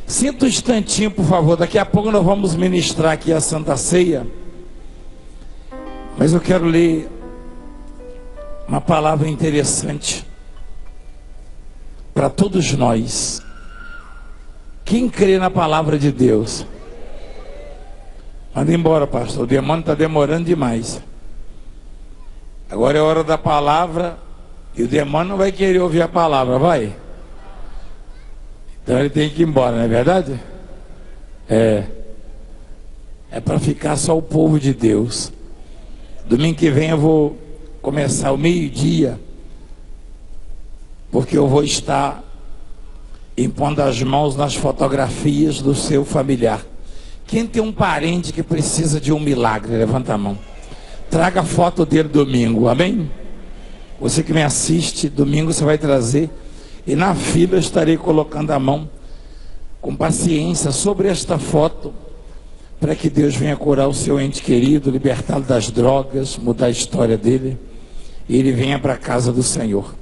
Sinta um instantinho, por favor. Daqui a pouco nós vamos ministrar aqui a Santa Ceia. Mas eu quero ler uma palavra interessante para todos nós. Quem crê na palavra de Deus? Manda embora, pastor. O demônio está demorando demais. Agora é hora da palavra. E o demônio não vai querer ouvir a palavra, vai? Então ele tem que ir embora, não é verdade? É para ficar só o povo de Deus. Domingo que vem eu vou começar o meio-dia, porque eu vou estar impondo as mãos nas fotografias do seu familiar. Quem tem um parente que precisa de um milagre, levanta a mão. Traga a foto dele domingo, amém? Você que me assiste, domingo você vai trazer. E na fila eu estarei colocando a mão com paciência sobre esta foto, para que Deus venha curar o seu ente querido, libertá-lo das drogas, mudar a história dele, e ele venha para a casa do Senhor.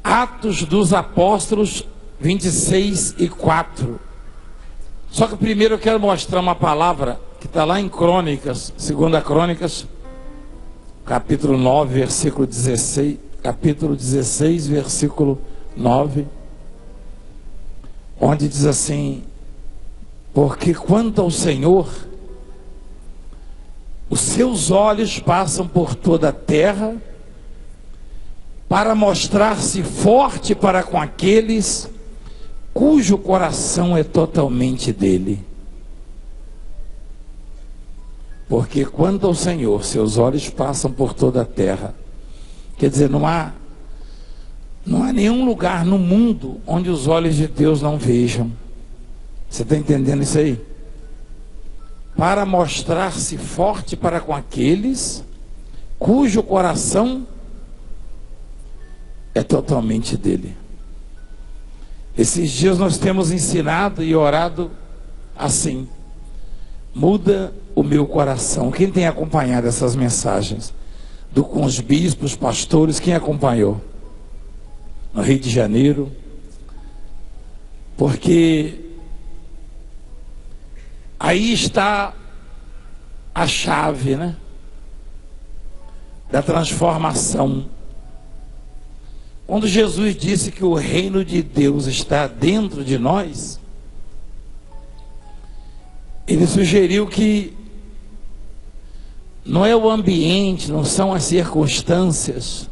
Atos dos Apóstolos 26:4. Só que primeiro eu quero mostrar uma palavra que está lá em Crônicas, 2 Crônicas, capítulo 9, versículo 16. Capítulo 16, versículo 9, onde diz assim: porque quanto ao Senhor, os seus olhos passam por toda a terra, para mostrar-se forte para com aqueles cujo coração é totalmente dele. Porque quanto ao Senhor, seus olhos passam por toda a terra. Quer dizer, não há nenhum lugar no mundo onde os olhos de Deus não vejam. Você está entendendo isso aí? Para mostrar-se forte para com aqueles cujo coração é totalmente dele. Esses dias nós temos ensinado e orado assim: muda o meu coração. Quem tem acompanhado essas mensagens? Com os bispos, pastores, quem acompanhou? No Rio de Janeiro. Porque aí está a chave, né? Da transformação. Quando Jesus disse que o reino de Deus está dentro de nós, ele sugeriu que não é o ambiente, não são as circunstâncias,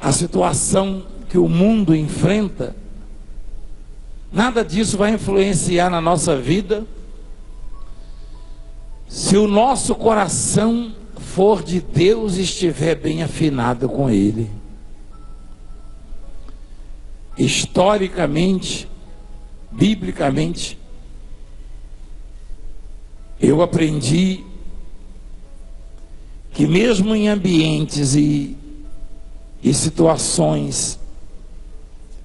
a situação que o mundo enfrenta, nada disso vai influenciar na nossa vida, se o nosso coração for de Deus e estiver bem afinado com Ele. Historicamente, biblicamente, eu aprendi que mesmo em ambientes e situações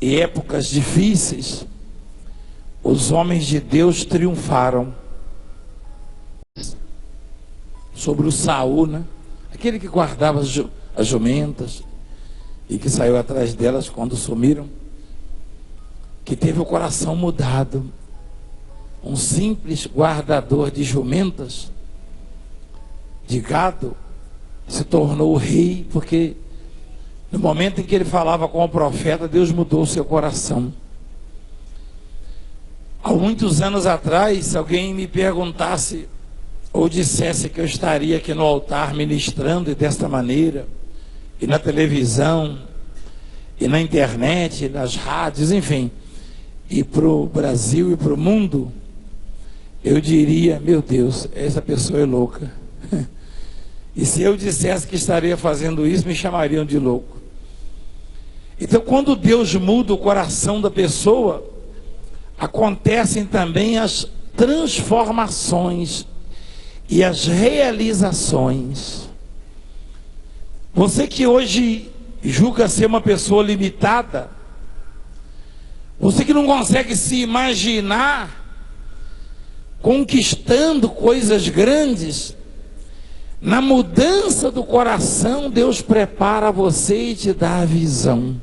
e épocas difíceis, os homens de Deus triunfaram sobre o Saul, né? Aquele que guardava as jumentas e que saiu atrás delas quando sumiram, que teve o coração mudado. Um simples guardador de jumentas, de gado, se tornou rei, porque no momento em que ele falava com o profeta, Deus mudou o seu coração. Há muitos anos atrás, se alguém me perguntasse ou dissesse que eu estaria aqui no altar ministrando desta maneira, e na televisão, e na internet, e nas rádios, enfim, e para o Brasil e para o mundo, eu diria: meu Deus, essa pessoa é louca. E se eu dissesse que estaria fazendo isso, me chamariam de louco. Então, quando Deus muda o coração da pessoa, acontecem também as transformações e as realizações. Você que hoje julga ser uma pessoa limitada, você que não consegue se imaginar conquistando coisas grandes, na mudança do coração, Deus prepara você e te dá a visão.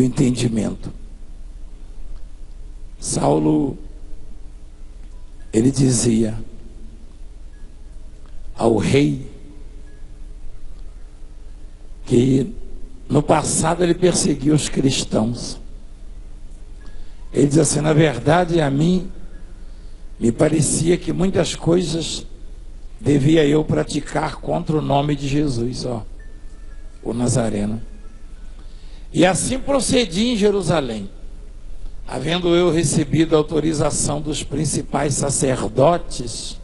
o entendimento. Saulo, ele dizia ao rei que no passado ele perseguiu os cristãos. Ele diz assim: na verdade, a mim me parecia que muitas coisas devia eu praticar contra o nome de Jesus, o Nazareno. E assim procedi em Jerusalém, havendo eu recebido a autorização dos principais sacerdotes,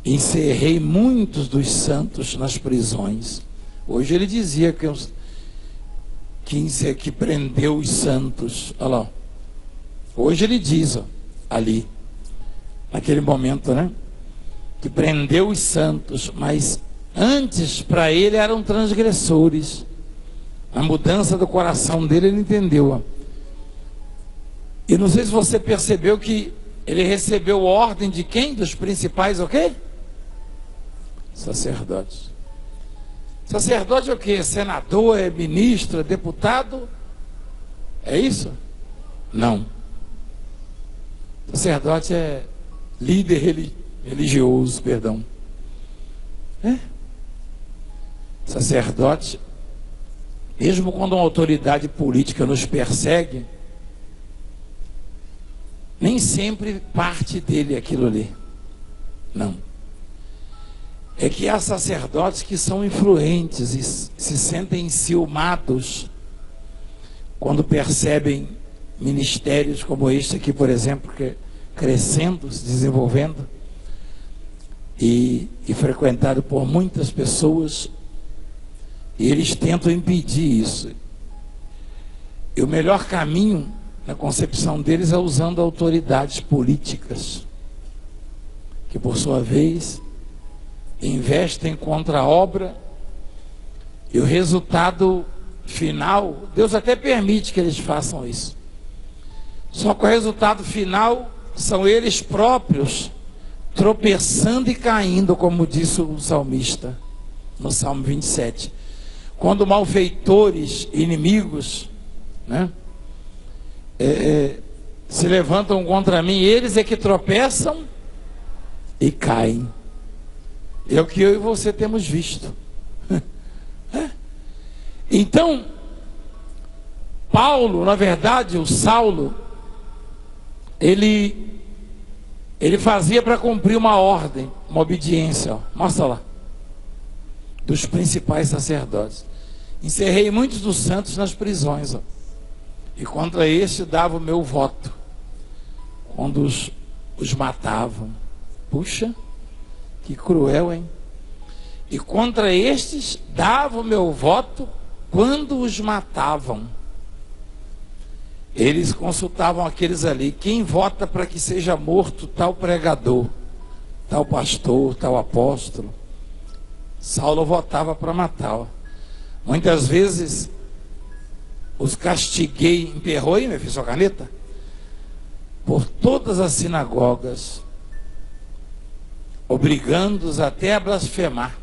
encerrei muitos dos santos nas prisões. Hoje ele dizia que uns 15 que prendeu os santos. Olha lá. Hoje ele diz, ali, naquele momento, né? Que prendeu os santos, mas antes para ele eram transgressores. A mudança do coração dele, ele entendeu. E não sei se você percebeu que ele recebeu ordem de quem? Dos principais, o quê? Sacerdotes. Sacerdote é o quê? Senador, é ministro, é deputado? É isso? Não. Sacerdote é líder religioso, perdão. Sacerdote, mesmo quando uma autoridade política nos persegue, nem sempre parte dele aquilo ali. Não. É que há sacerdotes que são influentes e se sentem enciumados quando percebem ministérios como este aqui, por exemplo, que crescendo, se desenvolvendo e frequentado por muitas pessoas, e eles tentam impedir isso. E o melhor caminho, na concepção deles, é usando autoridades políticas, que por sua vez investem contra a obra, e o resultado final, Deus até permite que eles façam isso, só que o resultado final são eles próprios tropeçando e caindo, como disse o salmista no Salmo 27. Quando malfeitores, inimigos, né, se levantam contra mim, eles é que tropeçam e caem. É o que eu e você temos visto. Então, Paulo, na verdade, o Saulo, ele fazia para cumprir uma ordem, uma obediência, mostra lá, dos principais sacerdotes. Encerrei muitos dos santos nas prisões, e contra este dava o meu voto, quando os matavam. Puxa, que cruel, hein? E contra estes dava o meu voto quando os matavam. Eles consultavam aqueles ali: quem vota para que seja morto tal pregador, tal pastor, tal apóstolo? Saulo votava para matar. Muitas vezes os castiguei, emperrou aí, meu filho, sua caneta? Por todas as sinagogas, obrigando-os até a blasfemar.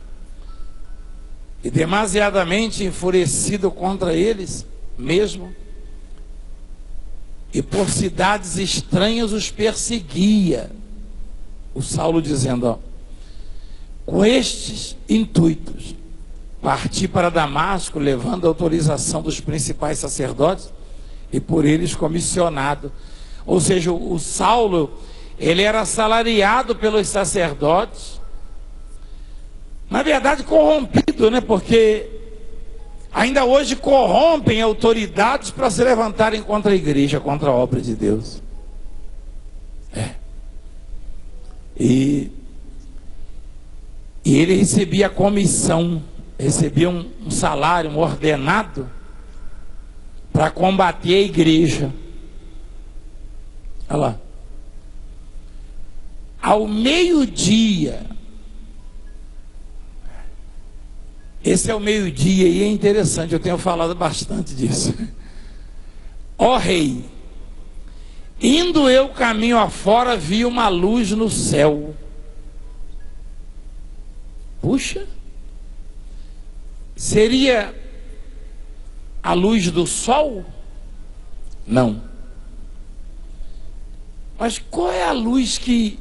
E demasiadamente enfurecido contra eles mesmo, e por cidades estranhas os perseguia. O Saulo dizendo, com estes intuitos, parti para Damasco, levando a autorização dos principais sacerdotes, e por eles comissionado. Ou seja, o Saulo, ele era assalariado pelos sacerdotes, na verdade corrompido, né? Porque ainda hoje corrompem autoridades para se levantarem contra a igreja, contra a obra de Deus. E ele recebia a comissão, recebia um salário, um ordenado, para combater a igreja. Olha lá. Ao meio-dia, esse é o meio-dia e é interessante, eu tenho falado bastante disso. Ó rei, indo eu caminho afora, vi uma luz no céu. Puxa, seria a luz do sol? Não. Mas qual é a luz que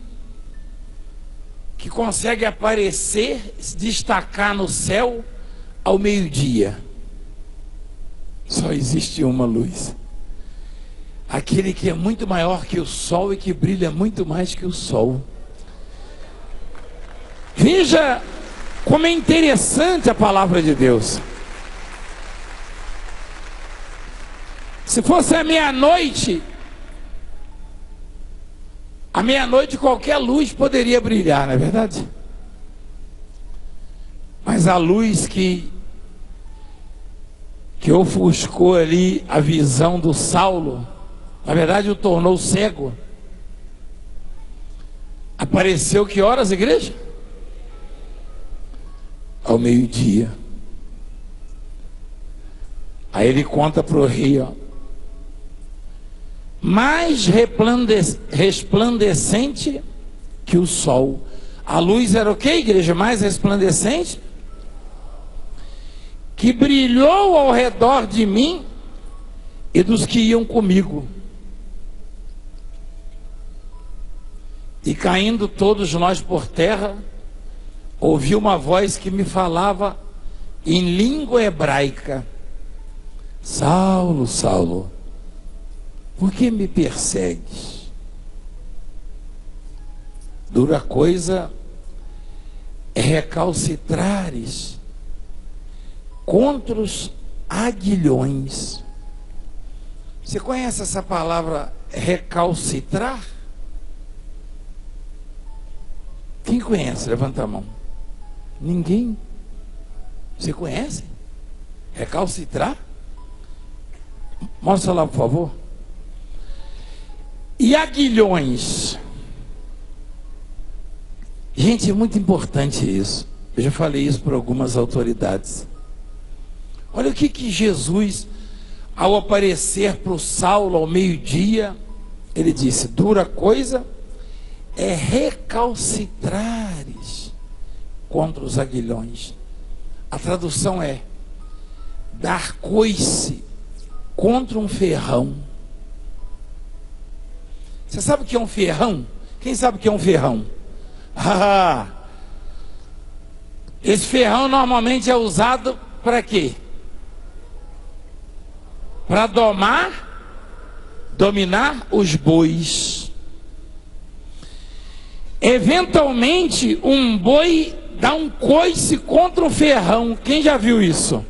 consegue aparecer, se destacar no céu ao meio-dia? Só existe uma luz. Aquele que é muito maior que o sol e que brilha muito mais que o sol. Veja como é interessante a palavra de Deus. Se fosse à meia-noite qualquer luz poderia brilhar, não é verdade? Mas a luz que ofuscou ali a visão do Saulo, na verdade o tornou cego, apareceu que horas, igreja? Ao meio-dia. Aí ele conta para o rei, ó, mais resplandecente que o sol. A luz era o que, igreja? Mais resplandecente? Que brilhou ao redor de mim e dos que iam comigo. E caindo todos nós por terra, ouvi uma voz que me falava em língua hebraica: Saulo, Saulo, por que me persegues? Dura coisa é recalcitrares contra os aguilhões. Você conhece essa palavra recalcitrar? Quem conhece? Levanta a mão. Ninguém. Você conhece? Recalcitrar? Mostra lá, por favor. E aguilhões? Gente, é muito importante isso. Eu já falei isso para algumas autoridades. Olha o que Jesus, ao aparecer para o Saulo ao meio-dia, ele disse: dura coisa é recalcitrares contra os aguilhões. A tradução é dar coice contra um ferrão. Você sabe o que é um ferrão? Quem sabe o que é um ferrão? Esse ferrão normalmente é usado para quê? Para dominar os bois. Eventualmente, um boi dá um coice contra um ferrão. Quem já viu isso?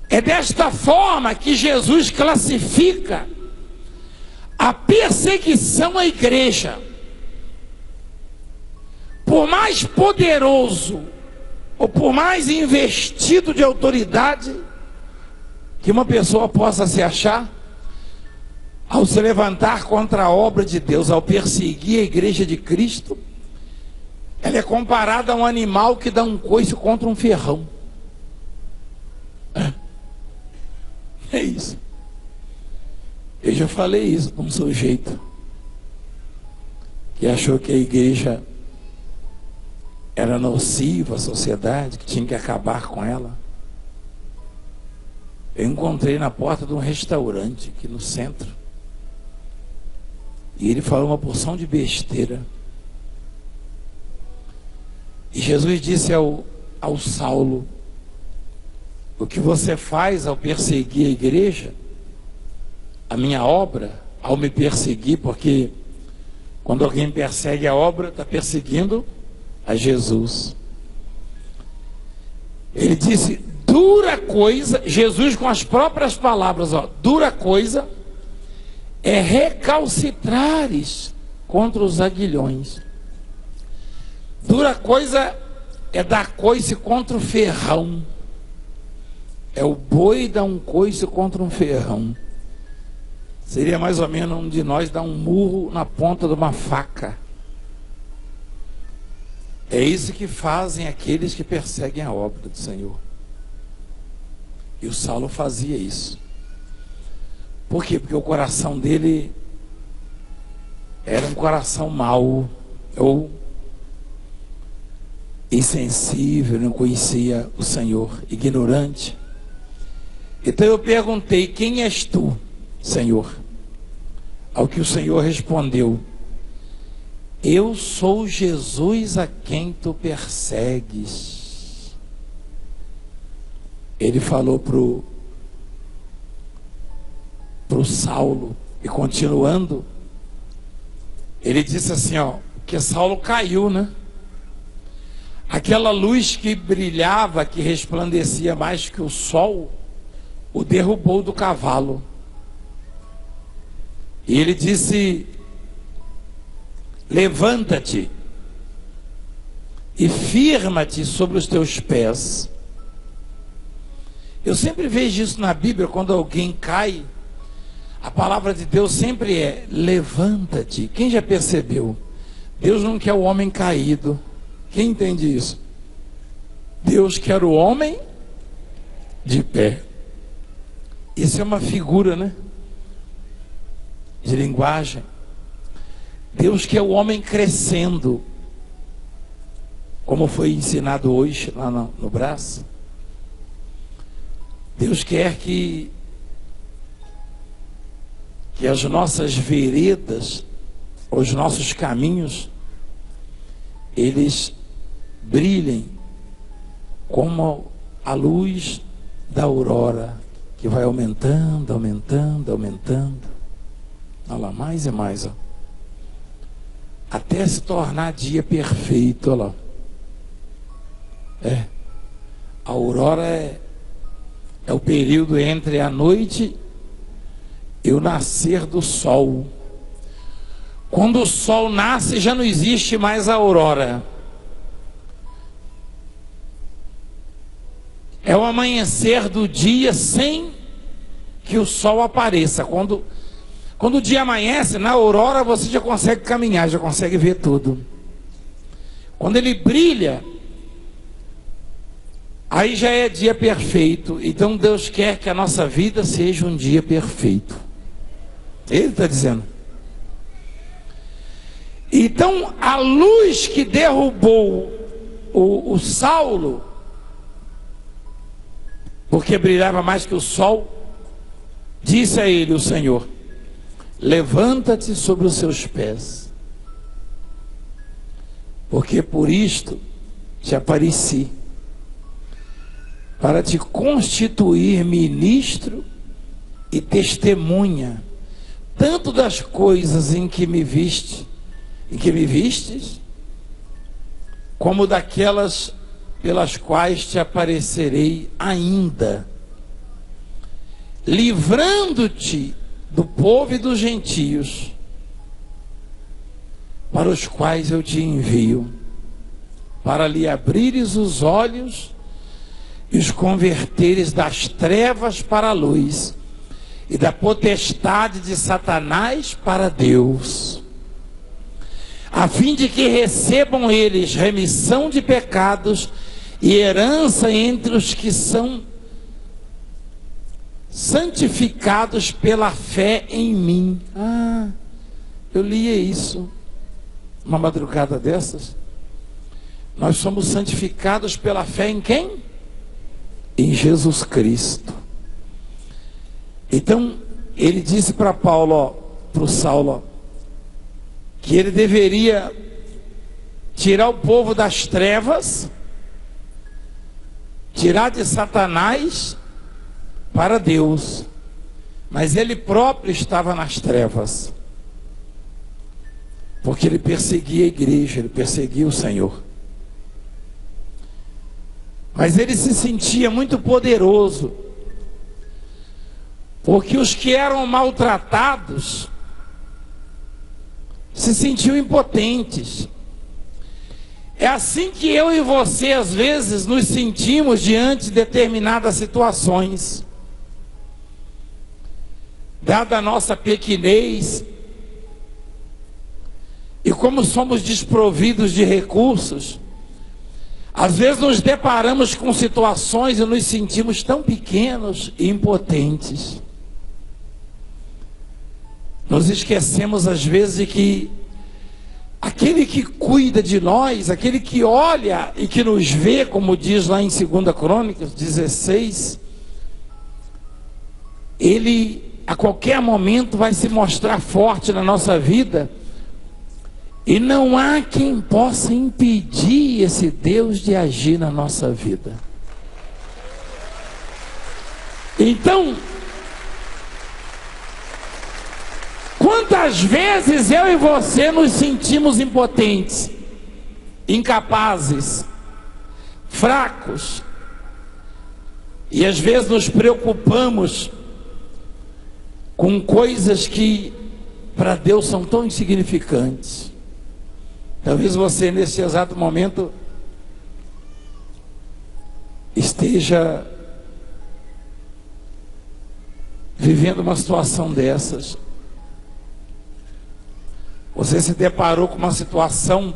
É desta forma que Jesus classifica a perseguição à igreja. Por mais poderoso ou por mais investido de autoridade que uma pessoa possa se achar, ao se levantar contra a obra de Deus, ao perseguir a igreja de Cristo, ela é comparada a um animal que dá um coice contra um ferrão. É isso. Eu já falei isso para um sujeito que achou que a igreja era nociva à sociedade, que tinha que acabar com ela. Eu encontrei na porta de um restaurante aqui no centro, e ele falou uma porção de besteira. E Jesus disse ao Saulo: o que você faz ao perseguir a igreja, a minha obra, ao me perseguir, porque quando alguém persegue a obra, está perseguindo a Jesus. Ele disse: dura coisa, Jesus com as próprias palavras, ó, dura coisa é recalcitrares contra os aguilhões. Dura coisa é dar coice contra o ferrão. É o boi dar um coice contra um ferrão. Seria mais ou menos um de nós dar um murro na ponta de uma faca. É isso que fazem aqueles que perseguem a obra do Senhor. E o Saulo fazia isso. Por quê? Porque o coração dele era um coração mau. insensível, não conhecia o Senhor, ignorante. Então eu perguntei: quem és tu, Senhor? Ao que o Senhor respondeu: eu sou Jesus a quem tu persegues. Ele falou pro Saulo, e continuando, ele disse assim, que Saulo caiu, né? Aquela luz que brilhava, que resplandecia mais que o sol, o derrubou do cavalo. E ele disse: levanta-te e firma-te sobre os teus pés. Eu sempre vejo isso na Bíblia, quando alguém cai, a palavra de Deus sempre é: levanta-te. Quem já percebeu? Deus não quer o homem caído. Quem entende isso? Deus quer o homem de pé. Isso é uma figura, né, de linguagem. Deus quer o homem crescendo, como foi ensinado hoje lá no braço. Deus quer que as nossas veredas, os nossos caminhos, eles brilhem como a luz da aurora, que vai aumentando, aumentando, aumentando. Olha lá, mais e mais, até se tornar dia perfeito. Olha lá. A aurora é o período entre a noite e o nascer do sol. Quando o sol nasce, já não existe mais a aurora. É o amanhecer do dia sem que o sol apareça. Quando o dia amanhece, na aurora você já consegue caminhar, já consegue ver tudo. Quando ele brilha, aí já é dia perfeito. Então Deus quer que a nossa vida seja um dia perfeito. Ele está dizendo. Então a luz que derrubou o Saulo, porque brilhava mais que o sol, disse a ele o Senhor: levanta-te sobre os seus pés, porque por isto te apareci, para te constituir ministro e testemunha, tanto das coisas em que me vistes, como daquelas pelas quais te aparecerei ainda, livrando-te do povo e dos gentios, para os quais eu te envio, para lhe abrires os olhos e os converteres das trevas para a luz, e da potestade de Satanás para Deus, a fim de que recebam eles remissão de pecados e herança entre os que são santificados pela fé em mim. Eu lia isso uma madrugada dessas. Nós somos santificados pela fé em quem? Em Jesus Cristo. Então ele disse para Paulo, para o Saulo, que ele deveria tirar o povo das trevas, tirar de Satanás para Deus, mas ele próprio estava nas trevas, porque ele perseguia a igreja, ele perseguia o Senhor, mas ele se sentia muito poderoso, porque os que eram maltratados se sentiam impotentes. É assim que eu e você às vezes nos sentimos diante de determinadas situações. Dada a nossa pequenez, e como somos desprovidos de recursos, às vezes nos deparamos com situações e nos sentimos tão pequenos e impotentes. Nos esquecemos às vezes de que aquele que cuida de nós, aquele que olha e que nos vê, como diz lá em 2 Crônicas 16, ele a qualquer momento vai se mostrar forte na nossa vida, e não há quem possa impedir esse Deus de agir na nossa vida. Então, quantas vezes eu e você nos sentimos impotentes, incapazes, fracos, e às vezes nos preocupamos com coisas que para Deus são tão insignificantes. Talvez você nesse exato momento esteja vivendo uma situação dessas. Você se deparou com uma situação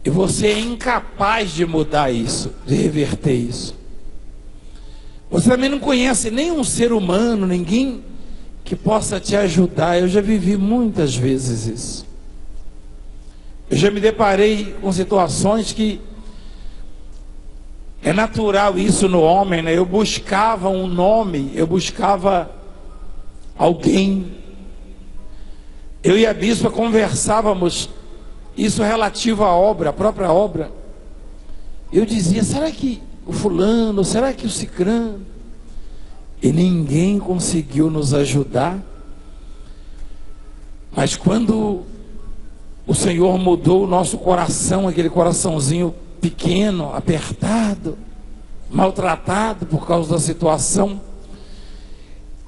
e você é incapaz de mudar isso, de reverter isso. Você também não conhece nenhum ser humano, ninguém que possa te ajudar. Eu já vivi muitas vezes isso. Eu já me deparei com situações que é natural isso no homem, né? Eu buscava um nome, eu buscava alguém. Eu e a bispa conversávamos isso relativo à obra, à própria obra. Eu dizia, será que o fulano, será que o cicrano? E ninguém conseguiu nos ajudar. Mas quando o Senhor mudou o nosso coração, aquele coraçãozinho pequeno, apertado, maltratado por causa da situação,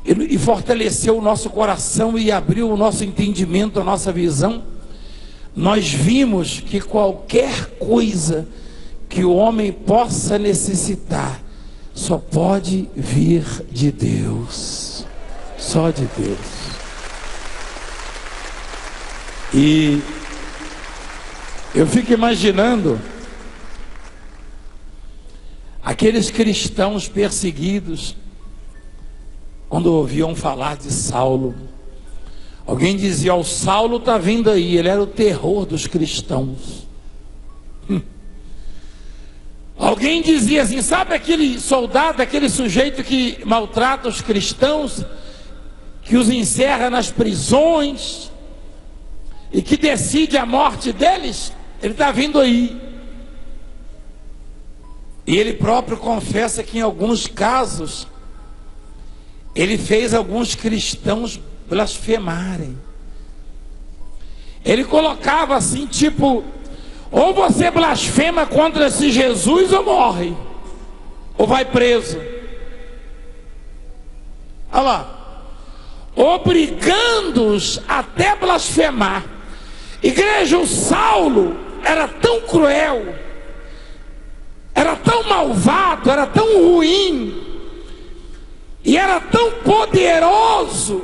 e fortaleceu o nosso coração e abriu o nosso entendimento, a nossa visão, nós vimos que qualquer coisa que o homem possa necessitar só pode vir de Deus, só de Deus. E eu fico imaginando aqueles cristãos perseguidos, quando ouviam falar de Saulo. Alguém dizia, o Saulo está vindo aí, ele era o terror dos cristãos. Alguém dizia assim, sabe aquele soldado, aquele sujeito que maltrata os cristãos, que os encerra nas prisões e que decide a morte deles? Ele está vindo aí. E ele próprio confessa que em alguns casos ele fez alguns cristãos blasfemarem. Ele colocava assim, tipo, ou você blasfema contra esse Jesus ou morre, ou vai preso. Olha lá, obrigando-os até blasfemar. Igreja, o Saulo era tão cruel, era tão malvado, era tão ruim, e era tão poderoso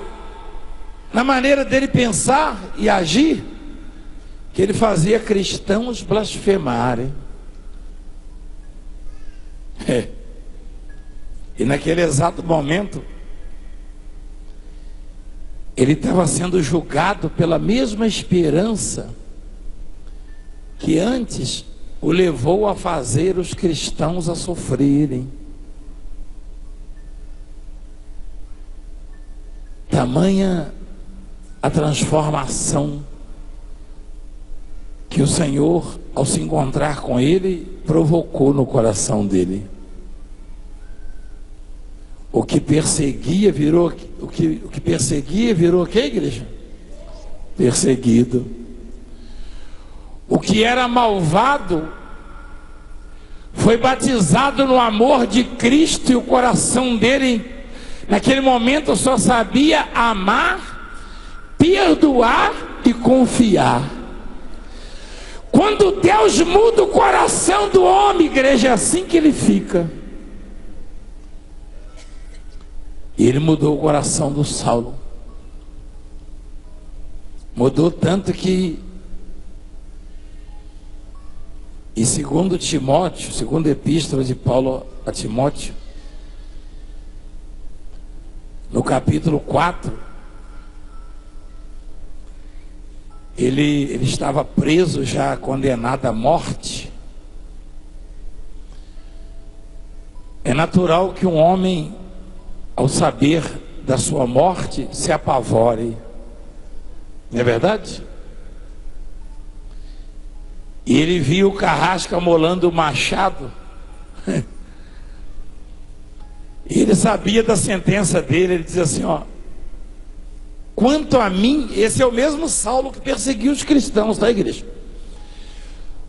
na maneira dele pensar e agir, que ele fazia cristãos blasfemarem. E naquele exato momento, ele estava sendo julgado pela mesma esperança que antes o levou a fazer os cristãos a sofrerem. Tamanha a transformação que o Senhor, ao se encontrar com ele, provocou no coração dele. O que perseguia virou o que perseguia virou o que, igreja? Perseguido. O que era malvado foi batizado no amor de Cristo, e o coração dele naquele momento só sabia amar, perdoar e confiar. Quando Deus muda o coração do homem, igreja, é assim que ele fica. E ele mudou o coração do Saulo. Mudou tanto que, em 2 Timóteo, segunda epístola de Paulo a Timóteo, no capítulo 4, ele estava preso, já condenado à morte. É natural que um homem, ao saber da sua morte, se apavore. Não é verdade? E ele viu o Carrasco amolando o machado. E ele sabia da sentença dele. Ele diz assim, ó: quanto a mim, esse é o mesmo Saulo que perseguiu os cristãos da igreja.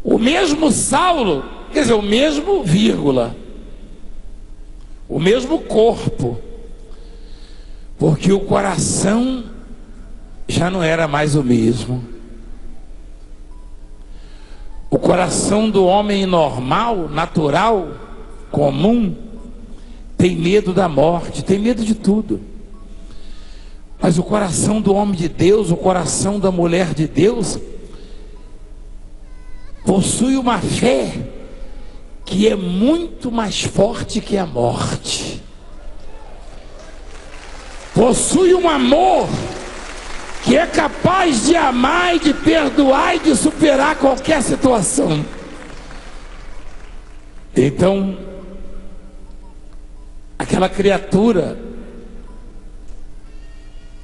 O mesmo Saulo, quer dizer, o mesmo vírgula, o mesmo corpo, porque o coração já não era mais o mesmo. O coração do homem normal, natural, comum, tem medo da morte, tem medo de tudo. Mas o coração do homem de Deus, o coração da mulher de Deus, possui uma fé que é muito mais forte que a morte. Possui um amor que é capaz de amar e de perdoar e de superar qualquer situação. Então, aquela criatura,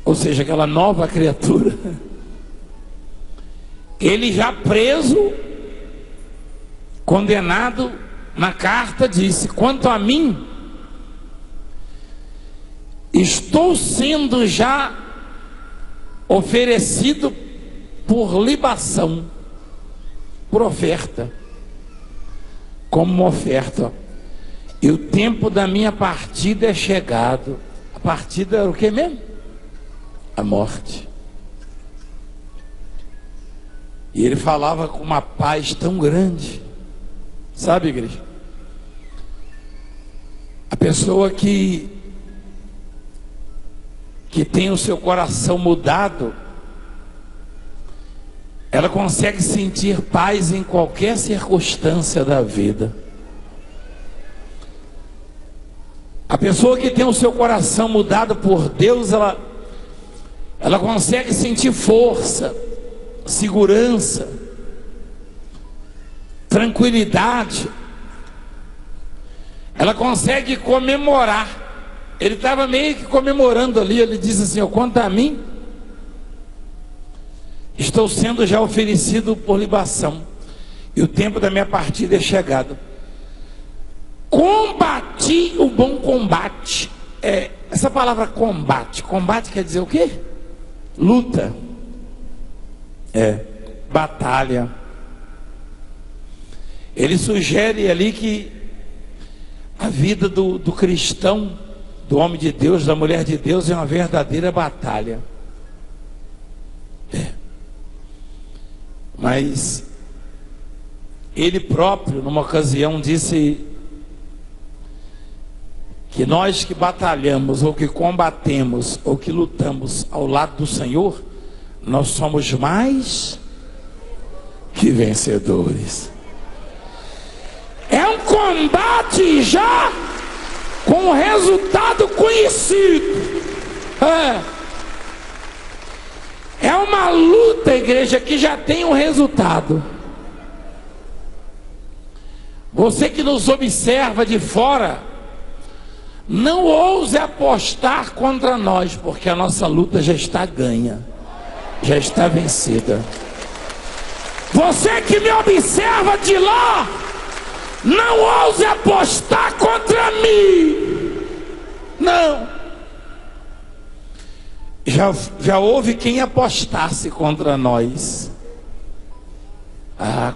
ou seja, aquela nova criatura, ele já preso, condenado, na carta disse: quanto a mim, estou sendo já oferecido por libação, por oferta, como uma oferta. E o tempo da minha partida é chegado. A partida era o que mesmo? A morte. E ele falava com uma paz tão grande. Sabe, igreja? A pessoa que tem o seu coração mudado, ela consegue sentir paz em qualquer circunstância da vida. A pessoa que tem o seu coração mudado por Deus, ela consegue sentir força, segurança, tranquilidade. Ela consegue comemorar. Ele estava meio que comemorando ali. Ele diz assim: quanto a mim, estou sendo já oferecido por libação, e o tempo da minha partida é chegado. Combati o bom combate. Essa palavra combate quer dizer o quê? Luta, batalha. Ele sugere ali que a vida do cristão, do homem de Deus, da mulher de Deus, é uma verdadeira batalha. Mas ele próprio, numa ocasião, disse que nós que batalhamos, ou que combatemos, ou que lutamos ao lado do Senhor, nós somos mais que vencedores. É um combate já com um resultado conhecido. É uma luta, igreja, que já tem um resultado. Você que nos observa de fora, não ouse apostar contra nós, porque a nossa luta já está ganha, já está vencida. Você que me observa de lá, não ouse apostar contra mim. Não. Já houve quem apostasse contra nós.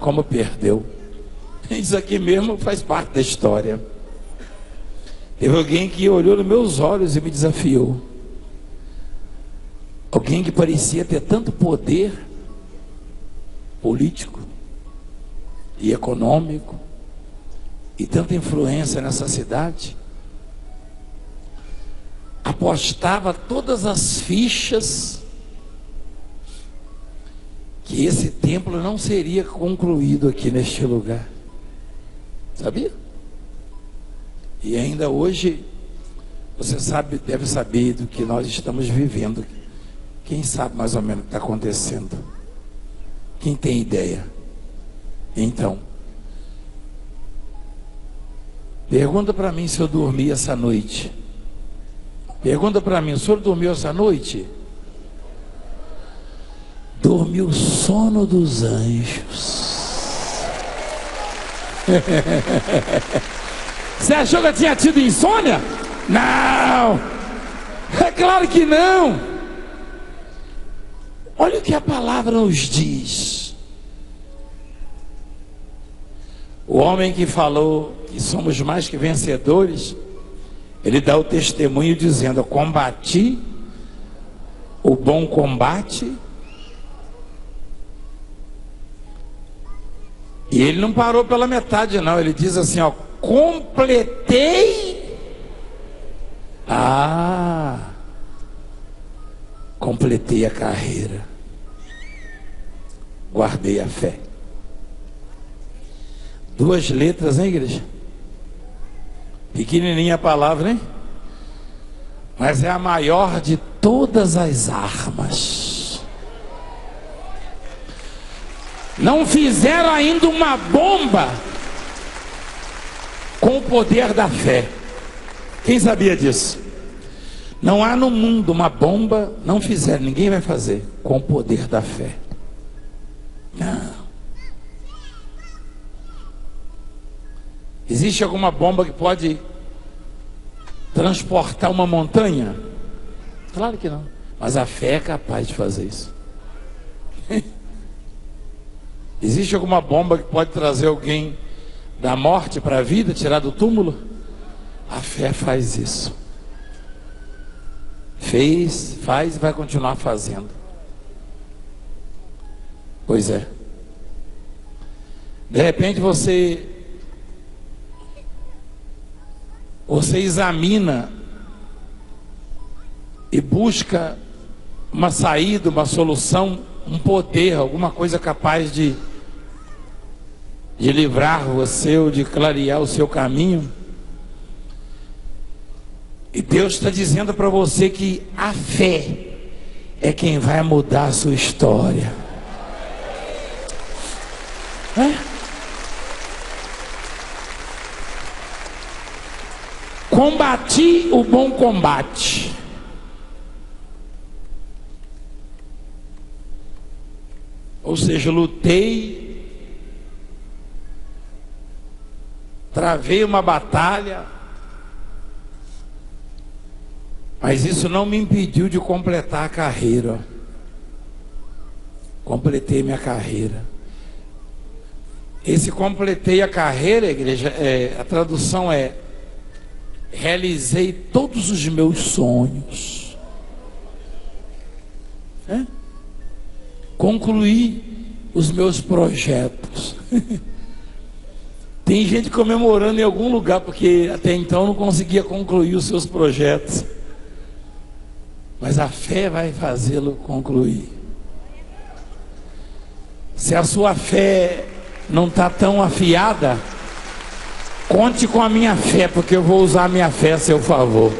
Como perdeu. Isso aqui mesmo faz parte da história. Teve alguém que olhou nos meus olhos e me desafiou. Alguém que parecia ter tanto poder político e econômico e tanta influência nessa cidade, apostava todas as fichas que esse templo não seria concluído aqui neste lugar. Sabia? E ainda hoje, você sabe, deve saber do que nós estamos vivendo. Quem sabe mais ou menos o que está acontecendo? Quem tem ideia? Então, pergunta para mim se eu dormi essa noite. Pergunta para mim, o senhor dormiu essa noite? Dormiu o sono dos anjos. Você achou que eu tinha tido insônia? Não! É claro que não! Olha o que a palavra nos diz. O homem que falou que somos mais que vencedores, ele dá o testemunho dizendo: eu combati o bom combate. E ele não parou pela metade não, ele diz assim, ó, completei. Completei a carreira. Guardei a fé. 2 letras, hein, igreja? Pequenininha a palavra, hein? Mas é a maior de todas as armas. Não fizeram ainda uma bomba com o poder da fé. Quem sabia disso? Não há no mundo uma bomba, não fizeram, ninguém vai fazer com o poder da fé. Não. Existe alguma bomba que pode transportar uma montanha? Claro que não. Mas a fé é capaz de fazer isso. Existe alguma bomba que pode trazer alguém da morte para a vida, tirar do túmulo? A fé faz isso. Fez, faz e vai continuar fazendo. Pois é. De repente você examina e busca uma saída, uma solução, um poder, alguma coisa capaz de livrar você ou de clarear o seu caminho. E Deus está dizendo para você que a fé é quem vai mudar a sua história. Combati o bom combate. Ou seja, lutei, travei uma batalha, mas isso não me impediu de completar a carreira. Completei minha carreira. Esse completei a carreira, igreja, a tradução é: realizei todos os meus sonhos. Concluí os meus projetos. Tem gente comemorando em algum lugar porque até então não conseguia concluir os seus projetos. Mas a fé vai fazê-lo concluir. Se a sua fé não está tão afiada, conte com a minha fé, porque eu vou usar a minha fé a seu favor.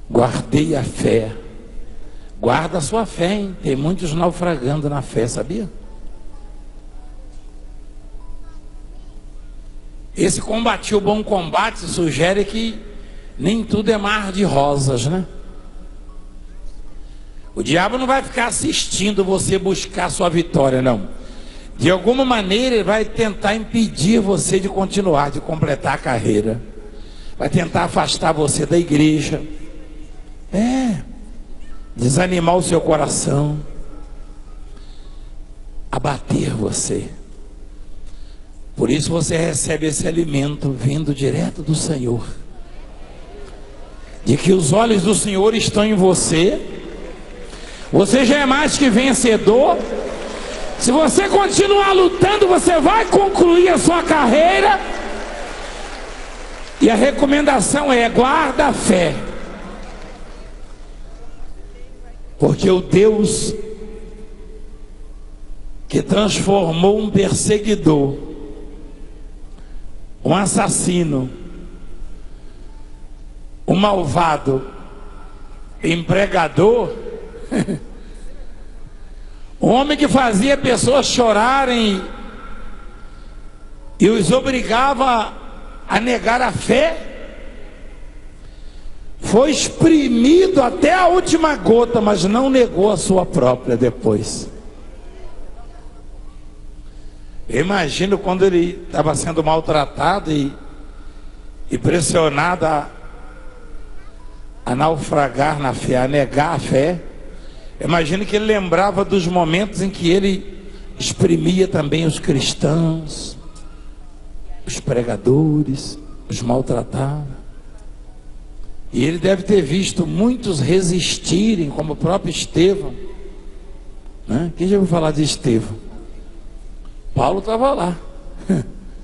Guardei a fé. Guarda a sua fé, hein? Tem muitos naufragando na fé, sabia? Esse combati o bom combate sugere que nem tudo é mar de rosas, né? O diabo não vai ficar assistindo você buscar sua vitória, não. De alguma maneira ele vai tentar impedir você de continuar, de completar a carreira. Vai tentar afastar você da igreja. Desanimar o seu coração. Abater você. Por isso você recebe esse alimento vindo direto do Senhor. De que os olhos do Senhor estão em você. Você já é mais que vencedor. Se você continuar lutando, você vai concluir a sua carreira. E a recomendação é: guarda a fé. Porque o Deus que transformou um perseguidor, um assassino, um malvado, empregador, um homem que fazia pessoas chorarem e os obrigava a negar a fé, foi exprimido até a última gota, mas não negou a sua própria depois. Eu imagino quando ele estava sendo maltratado e pressionado a naufragar na fé, a negar a fé. Imagino que ele lembrava dos momentos em que ele exprimia também os cristãos, os pregadores, os maltratava. E ele deve ter visto muitos resistirem, como o próprio Estevão, né? Quem já ouviu falar de Estevão? Paulo estava lá.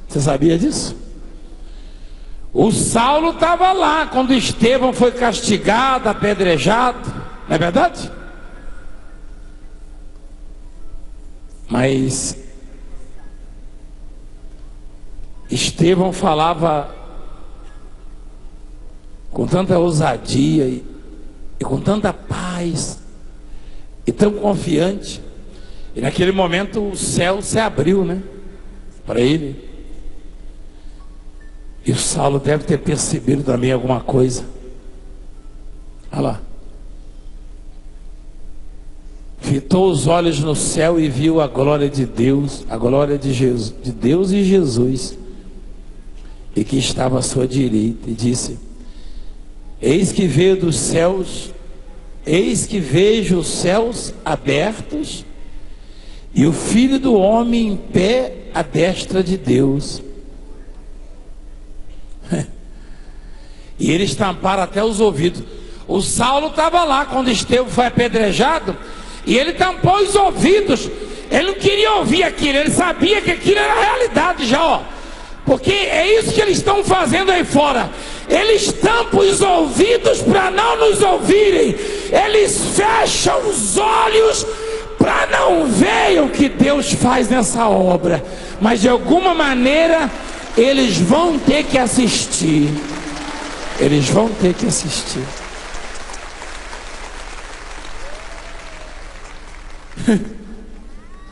Você sabia disso? O Saulo estava lá quando Estevão foi castigado, apedrejado, não é verdade? Mas Estevão falava com tanta ousadia e com tanta paz e tão confiante, e naquele momento o céu se abriu, né, para ele. E o Saulo deve ter percebido também alguma coisa. Olha lá. Fitou os olhos no céu e viu a glória de Deus, a glória de Jesus, de Deus e Jesus, e que estava à sua direita, e disse: eis que veio dos céus, eis que vejo os céus abertos e o Filho do Homem em pé à destra de Deus. E eles tamparam até os ouvidos. O Saulo estava lá quando Estevão foi apedrejado, e ele tampou os ouvidos. Ele não queria ouvir aquilo, ele sabia que aquilo era realidade já, ó. Porque é isso que eles estão fazendo aí fora. Eles tampam os ouvidos para não nos ouvirem. Eles fecham os olhos para não ver o que Deus faz nessa obra. Mas de alguma maneira eles vão ter que assistir. Eles vão ter que assistir.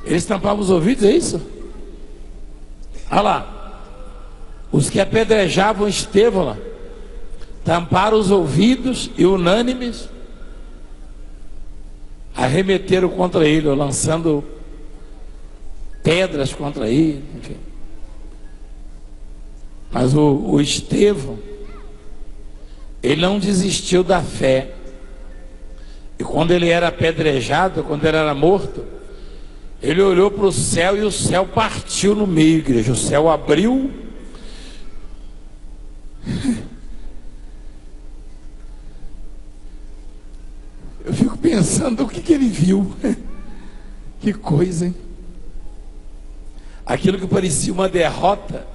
Eles tampavam os ouvidos, é isso? Olha lá. Os que apedrejavam Estevão lá, tamparam os ouvidos e unânimes arremeteram contra ele, lançando pedras contra ele, enfim. Mas o Estevão, ele não desistiu da fé. E quando ele era apedrejado, quando ele era morto, ele olhou para o céu e o céu partiu no meio, igreja. O céu abriu. Eu fico pensando o que ele viu. Que coisa, hein? Aquilo que parecia uma derrota,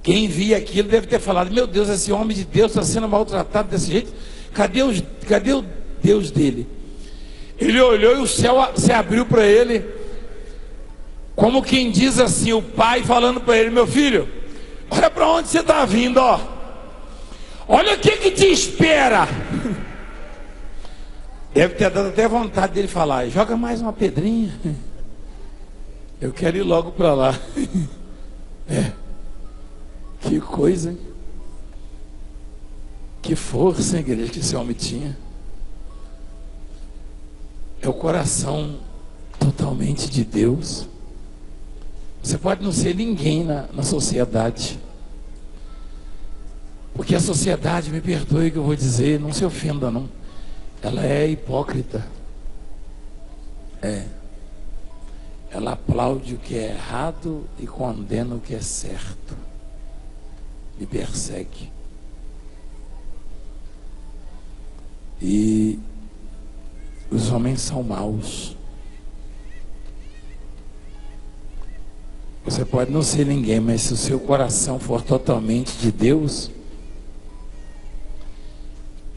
quem via aquilo deve ter falado: meu Deus, esse homem de Deus está sendo maltratado desse jeito. Cadê o Deus dele? Ele olhou e o céu se abriu para ele, como quem diz assim, o pai falando para ele: meu filho, olha para onde você está vindo, ó. Olha o que te espera. Deve ter dado até vontade dele falar: joga mais uma pedrinha, eu quero ir logo para lá. Que coisa, hein? Que força, hein, igreja, que esse homem tinha. É o coração totalmente de Deus. Você pode não ser ninguém na sociedade, porque a sociedade, me perdoe o que eu vou dizer, não se ofenda não, ela é hipócrita. Ela aplaude o que é errado e condena o que é certo, e persegue. E os homens são maus. Você pode não ser ninguém, mas se o seu coração for totalmente de Deus,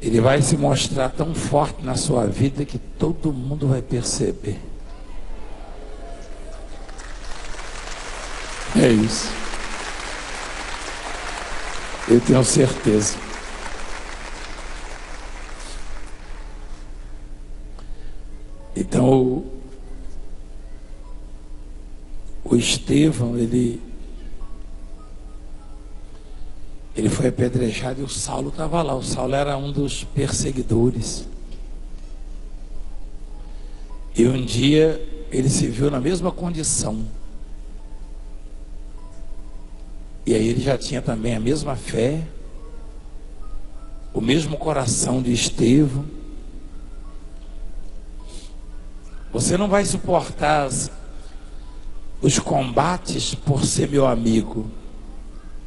ele vai se mostrar tão forte na sua vida que todo mundo vai perceber. É isso. Eu tenho certeza. Então, o Estevão, ele foi apedrejado e o Saulo estava lá. O Saulo era um dos perseguidores. E um dia ele se viu na mesma condição. E aí ele já tinha também a mesma fé, o mesmo coração de Estevão. Você não vai suportar os combates por ser meu amigo,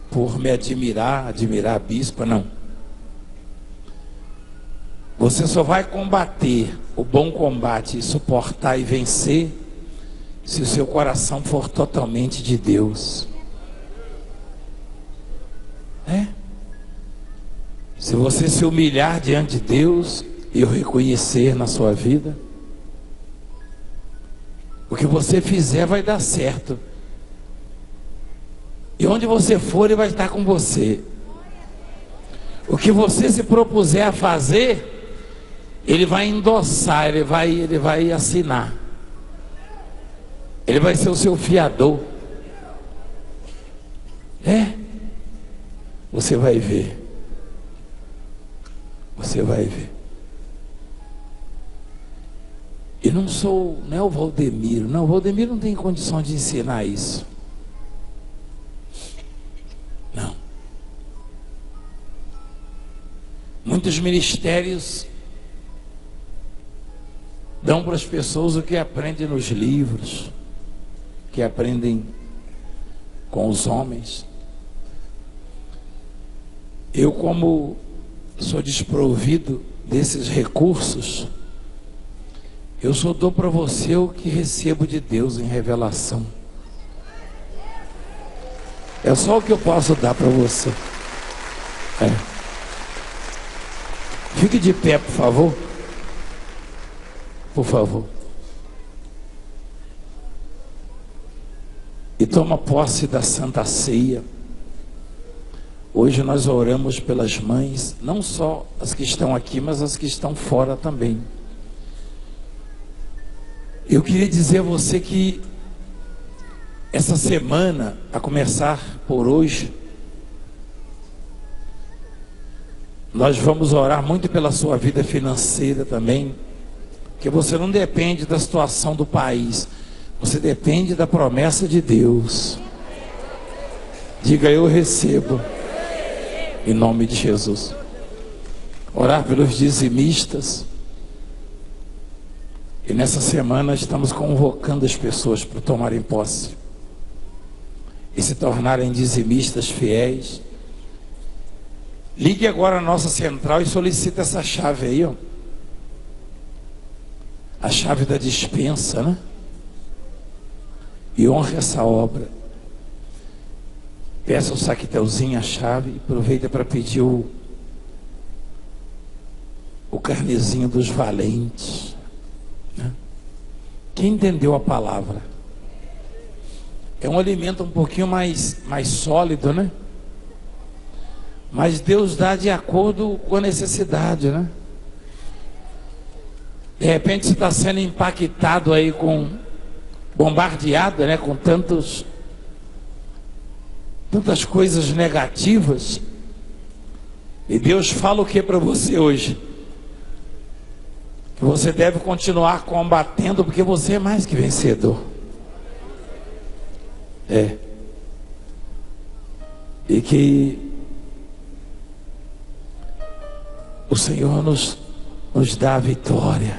por me admirar a bispa, não. Você só vai combater o bom combate e suportar e vencer se o seu coração for totalmente de Deus. Se você se humilhar diante de Deus e o reconhecer na sua vida, o que você fizer vai dar certo. E onde você for, Ele vai estar com você. O que você se propuser a fazer, Ele vai endossar, Ele vai assinar. Ele vai ser o seu fiador. Você vai ver. Você vai ver. E não é o Valdemiro. Não, o Valdemiro não tem condição de ensinar isso. Não. Muitos ministérios dão para as pessoas o que aprendem nos livros, que aprendem com os homens. Eu, como sou desprovido desses recursos, eu só dou para você o que recebo de Deus em revelação. É só o que eu posso dar para você. Fique de pé, por favor. Por favor. E toma posse da Santa Ceia. Hoje nós oramos pelas mães, não só as que estão aqui, mas as que estão fora também. Eu queria dizer a você que essa semana, a começar por hoje, nós vamos orar muito pela sua vida financeira também, porque você não depende da situação do país, você depende da promessa de Deus. Diga: eu recebo, em nome de Jesus. Orar pelos dizimistas. E nessa semana estamos convocando as pessoas para tomarem posse e se tornarem dizimistas fiéis. Ligue agora a nossa central e solicite essa chave aí, ó. A chave da dispensa, né? E honre essa obra. Peça o saquetelzinho, a chave, e aproveita para pedir o carnezinho dos valentes. Né? Quem entendeu a palavra? É um alimento um pouquinho mais sólido, né? Mas Deus dá de acordo com a necessidade, né? De repente você está sendo impactado aí bombardeado, né? Com tantas coisas negativas. E Deus fala o que para você hoje? Que você deve continuar combatendo, porque você é mais que vencedor. E que o Senhor nos dá a vitória.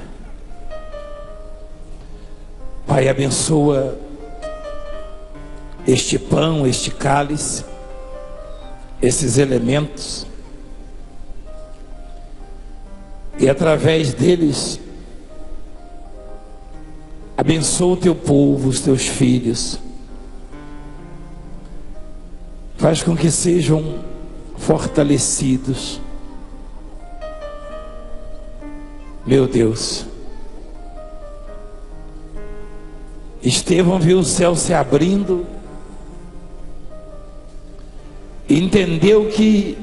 Pai, abençoa este pão, este cálice, esses elementos, e através deles abençoa o teu povo, os teus filhos. Faz com que sejam fortalecidos. Meu Deus, Estevão viu o céu se abrindo e entendeu que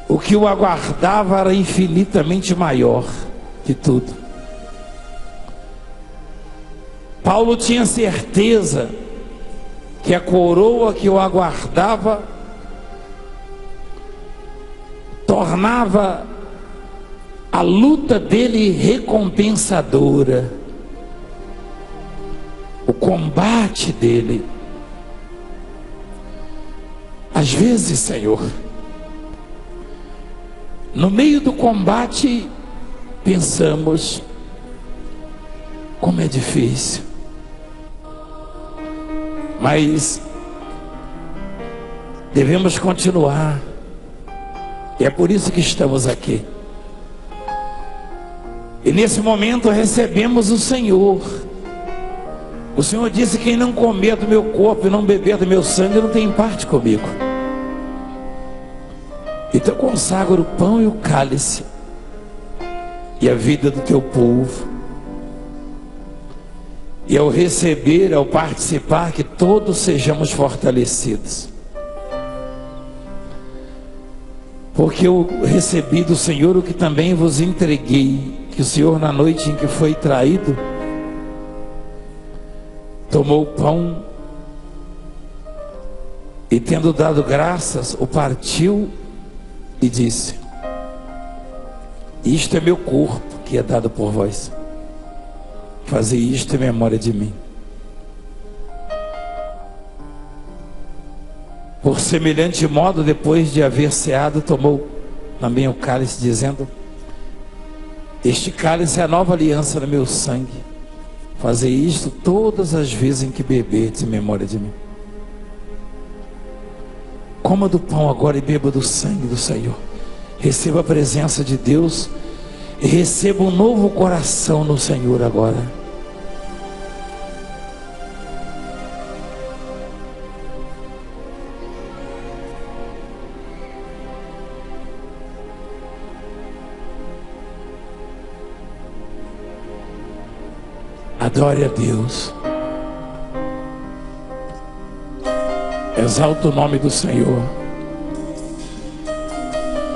o que o aguardava era infinitamente maior que tudo. Paulo tinha certeza que a coroa que o aguardava tornava a luta dele recompensadora, o combate dele. Às vezes, Senhor, no meio do combate, pensamos: como é difícil. Mas devemos continuar. E é por isso que estamos aqui. E nesse momento recebemos o Senhor. O Senhor disse: quem não comer do meu corpo e não beber do meu sangue não tem parte comigo. Então consagro o pão e o cálice e a vida do teu povo. E ao receber, ao participar, que todos sejamos fortalecidos. Porque eu recebi do Senhor o que também vos entreguei, que o Senhor, na noite em que foi traído, tomou o pão e, tendo dado graças, o partiu e disse: isto é meu corpo que é dado por vós, fazei isto em memória de mim. Por semelhante modo, depois de haver ceado, tomou também o cálice, dizendo: este cálice é a nova aliança no meu sangue, fazei isto todas as vezes em que beberdes em memória de mim. Coma do pão agora e beba do sangue do Senhor. Receba a presença de Deus e receba um novo coração no Senhor agora. Adore a Deus. Exalta o nome do Senhor.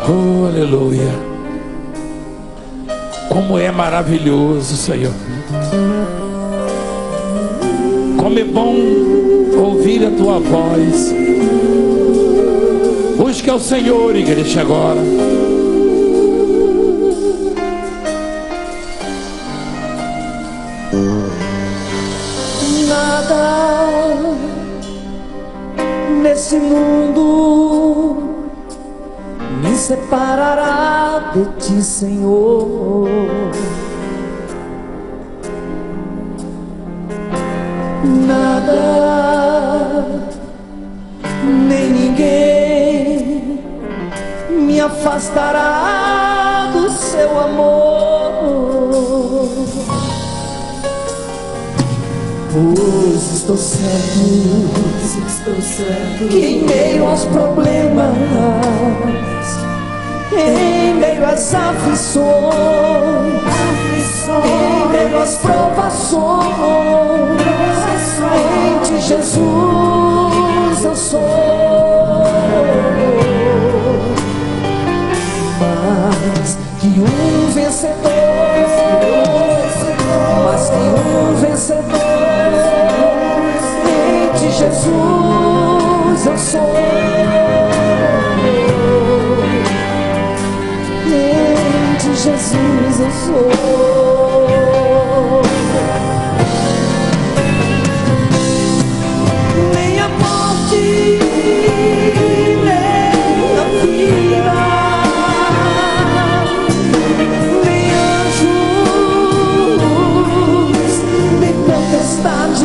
Oh, aleluia. Como é maravilhoso, Senhor. Como é bom ouvir a tua voz. Busque ao Senhor, igreja, agora. Nada nesse mundo me separará de ti, Senhor. Nada nem ninguém me afastará do seu amor. Pois estou certo que em meio aos problemas, em meio às aflições, em meio às provações, em ti, Jesus, eu sou. Mas que um vencedor, mas que um vencedor, Jesus, eu sou. Em ti, Jesus, eu sou. Nem a morte, nem a vida, nem anjos, nem potestades,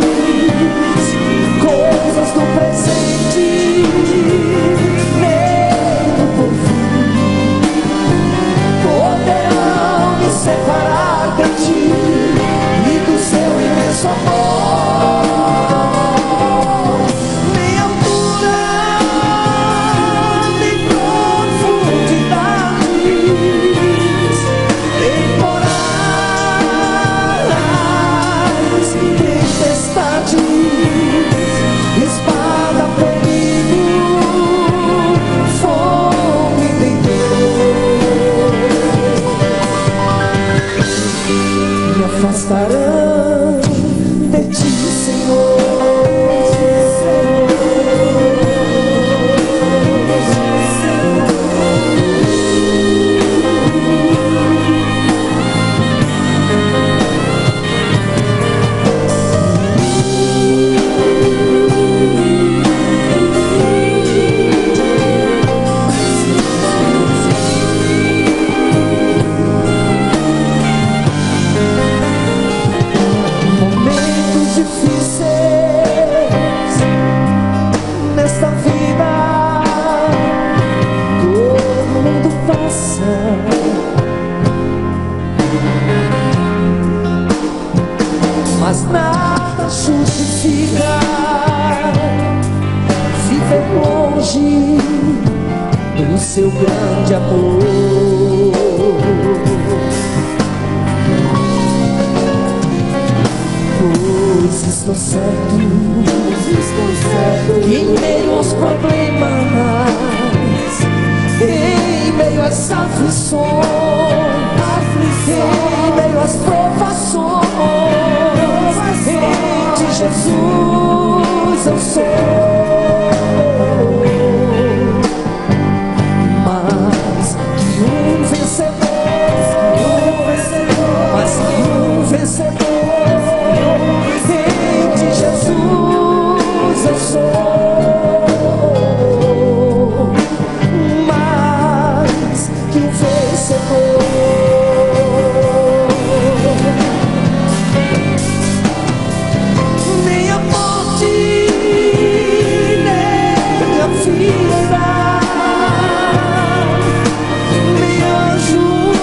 coisas do presente, nem do porvir, poderão me separar mas nada justifica viver longe do seu grande amor. Pois estou certo que em meio aos problemas, em meio às aflições, em meio às provações, em ti, Jesus, eu sou. Mas que um vencedor, mas que um vencedor, em ti, Jesus, eu sou. Mas que um vencedor. Nem a morte, nem a vida, nem anjos,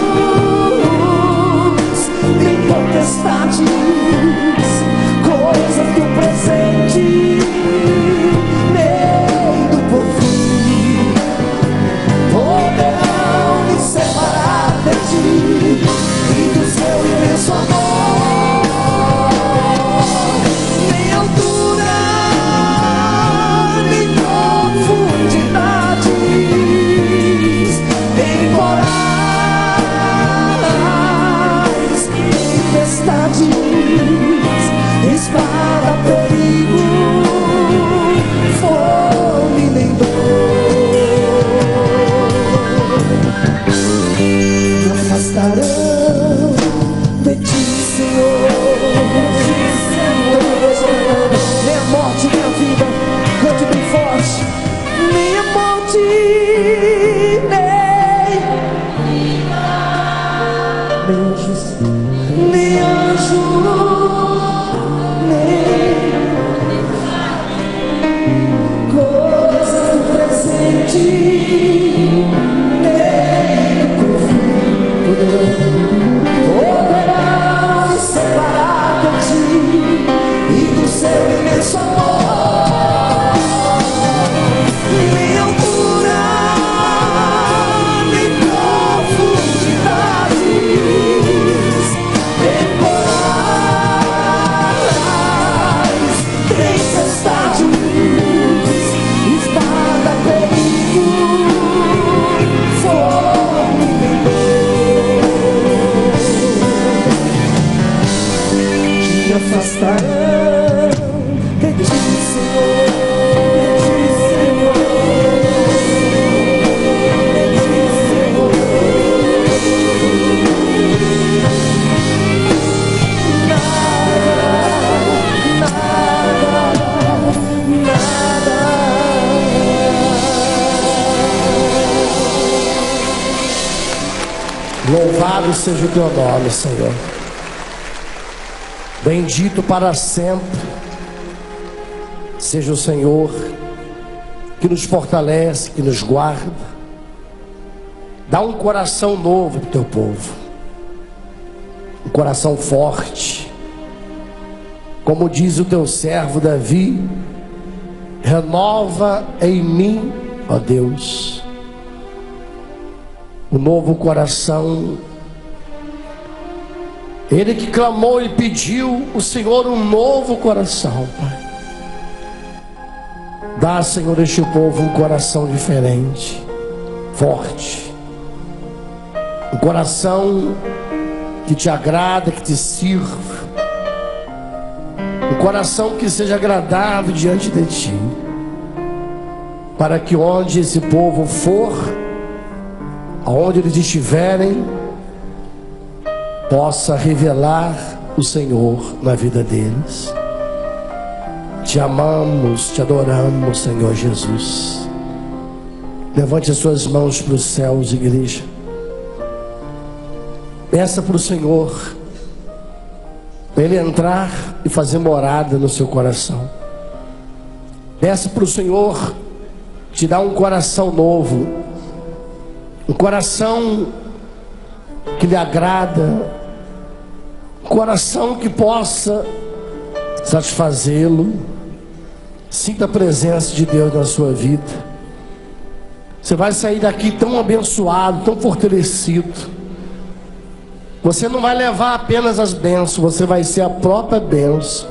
nem potestades, coisas do presente, nem do porvir, poderão me separar de ti e do seu imenso amor. Nem altura, nem profundidades, nem morais, tempestades, espada, perigo, fome, nem dor me afastarão de ti, Senhor. Nem a morte, nem a vida, cante bem forte. Nem a morte, nem anjos, nem coisas do presente, nem poderão me separar de ti e do seu imenso amor. Nem altura, nem profundidades, nem morais, tempestades, espada, perigo, fome, nem dor me afastarão de ti, Senhor. Louvado seja o teu nome, Senhor. Bendito para sempre seja o Senhor, que nos fortalece, que nos guarda. Dá um coração novo para o teu povo, um coração forte. Como diz o teu servo Davi, renova em mim, ó Deus, um novo coração. Ele que clamou e pediu o Senhor um novo coração, Pai. Dá, Senhor, a este povo um coração diferente, forte, um coração que te agrada, que te sirva, um coração que seja agradável diante de ti, para que onde esse povo for, aonde eles estiverem, possa revelar o Senhor na vida deles. Te amamos, te adoramos, Senhor Jesus. Levante as suas mãos para os céus, igreja. Peça para o Senhor, para Ele entrar e fazer morada no seu coração. Peça para o Senhor te dar um coração novo, um coração que lhe agrada, um coração que possa satisfazê-lo. Sinta a presença de Deus na sua vida. Você vai sair daqui tão abençoado, tão fortalecido. Você não vai levar apenas as bênçãos, você vai ser a própria bênção.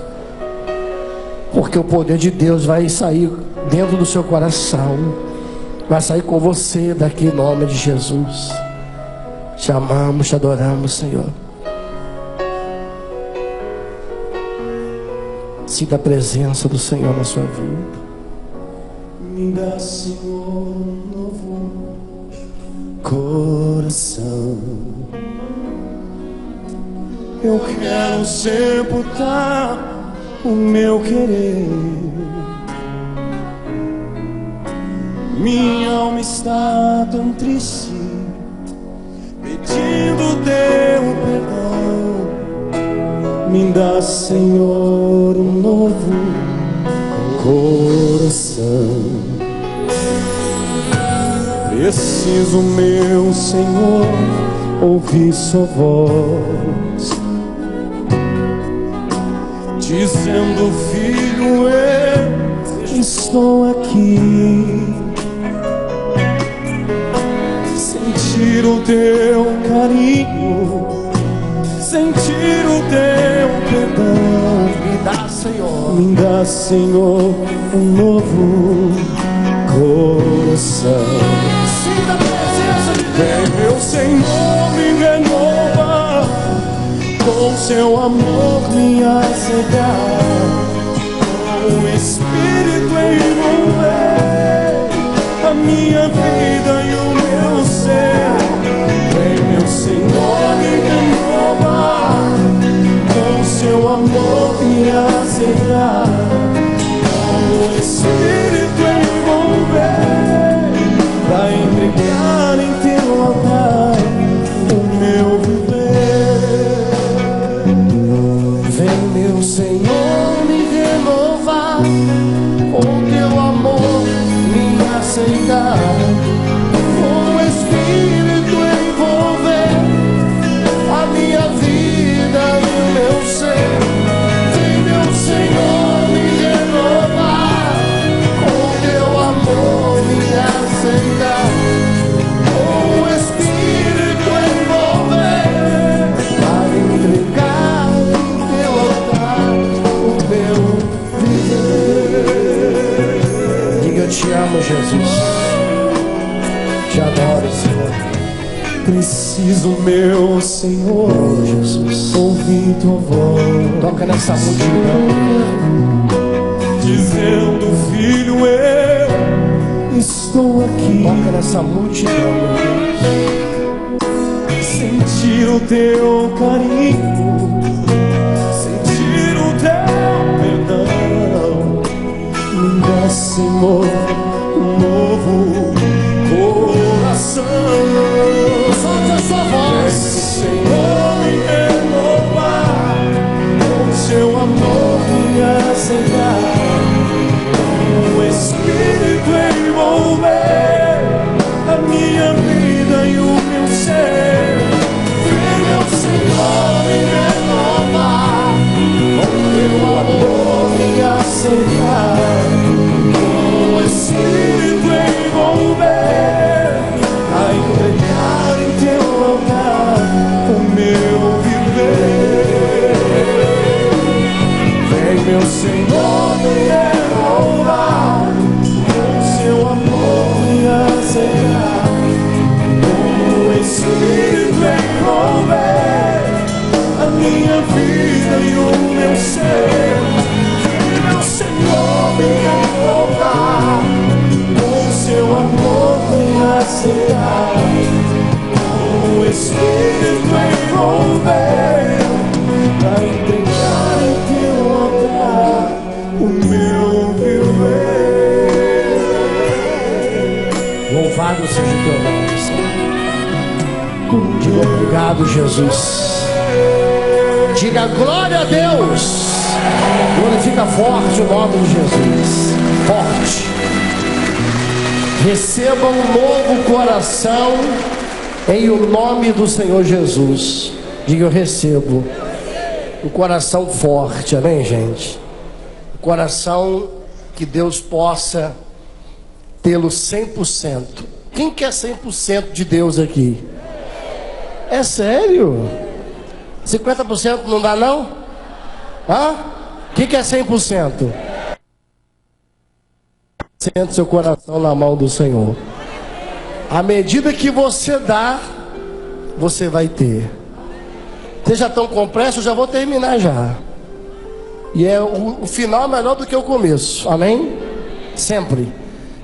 Porque o poder de Deus vai sair dentro do seu coração. Vai sair com você daqui em nome de Jesus. Te amamos, te adoramos, Senhor. Sinta a presença do Senhor na sua vida. Me dá, Senhor, um novo coração. Eu quero sepultar o meu querer. Minha alma está tão triste, pedindo teu perdão. Me dá, Senhor, um novo coração. Preciso, meu Senhor, ouvir sua voz, dizendo: filho, eu estou aqui. Sentir o teu carinho, sentir o teu perdão. Me dá, Senhor. Me dá, Senhor, um novo coração. Sinta a presença de Deus. Vem, meu Senhor, me renova, com seu amor me acegar, com o Espírito envolver a minha vida e o meu ser. Vem, meu Senhor, me renova, com seu amor me acegar, com o Espírito envolver, pra entregar em teu altar o meu viver. Vem, meu Senhor, me renovar, com teu amor me aceitar, com o Espírito envolver a minha vida e o meu ser. Vem, meu Senhor, me renovar, com teu amor me aceitar, com o Espírito envolver, para entregar em teu altar o meu viver. Diga: eu te amo, Jesus. Te adoro, Senhor. Preciso, meu Senhor, Oh, Jesus. ouvir tua voz, Toca nessa multidão. dizendo: filho, eu estou aqui. Toca nessa multidão, meu Deus. Sentir o teu carinho, sentir o teu perdão. Me dá, Senhor, um novo coração. Solte a sua voz. Senhor, me renovar, com seu amor me aceitar, com o Espírito envolver a minha vida e o meu ser. Vem, meu Senhor, me renovar, com teu amor me aceitar, com o Espírito envolver, a entregar em teu altar o meu viver. Vem, meu Senhor, me renovar, com seu amor me aceitar, com o Espírito envolver a minha vida e o meu ser. Vem, meu Senhor, me renovar, com seu amor me aceitar, com o Espírito envolver, pra entregar em teu altar o meu viver. Louvado seja o teu nome, Senhor. Diga: obrigado, Jesus. Diga: glória a Deus. Glorifica forte o nome de Jesus. Forte. Receba um novo coração em o nome do Senhor Jesus. Diga: eu recebo um coração forte. Amém, gente? coração que Deus possa tê-lo 100%. Quem quer 100% de Deus aqui? É sério? 50% não dá não? Hã? Quem quer 100%? Sente seu coração na mão do Senhor. À medida que você dá, você vai ter. Vocês já estão com pressa? Eu já vou terminar já. E o final é melhor do que o começo. Amém? Sempre.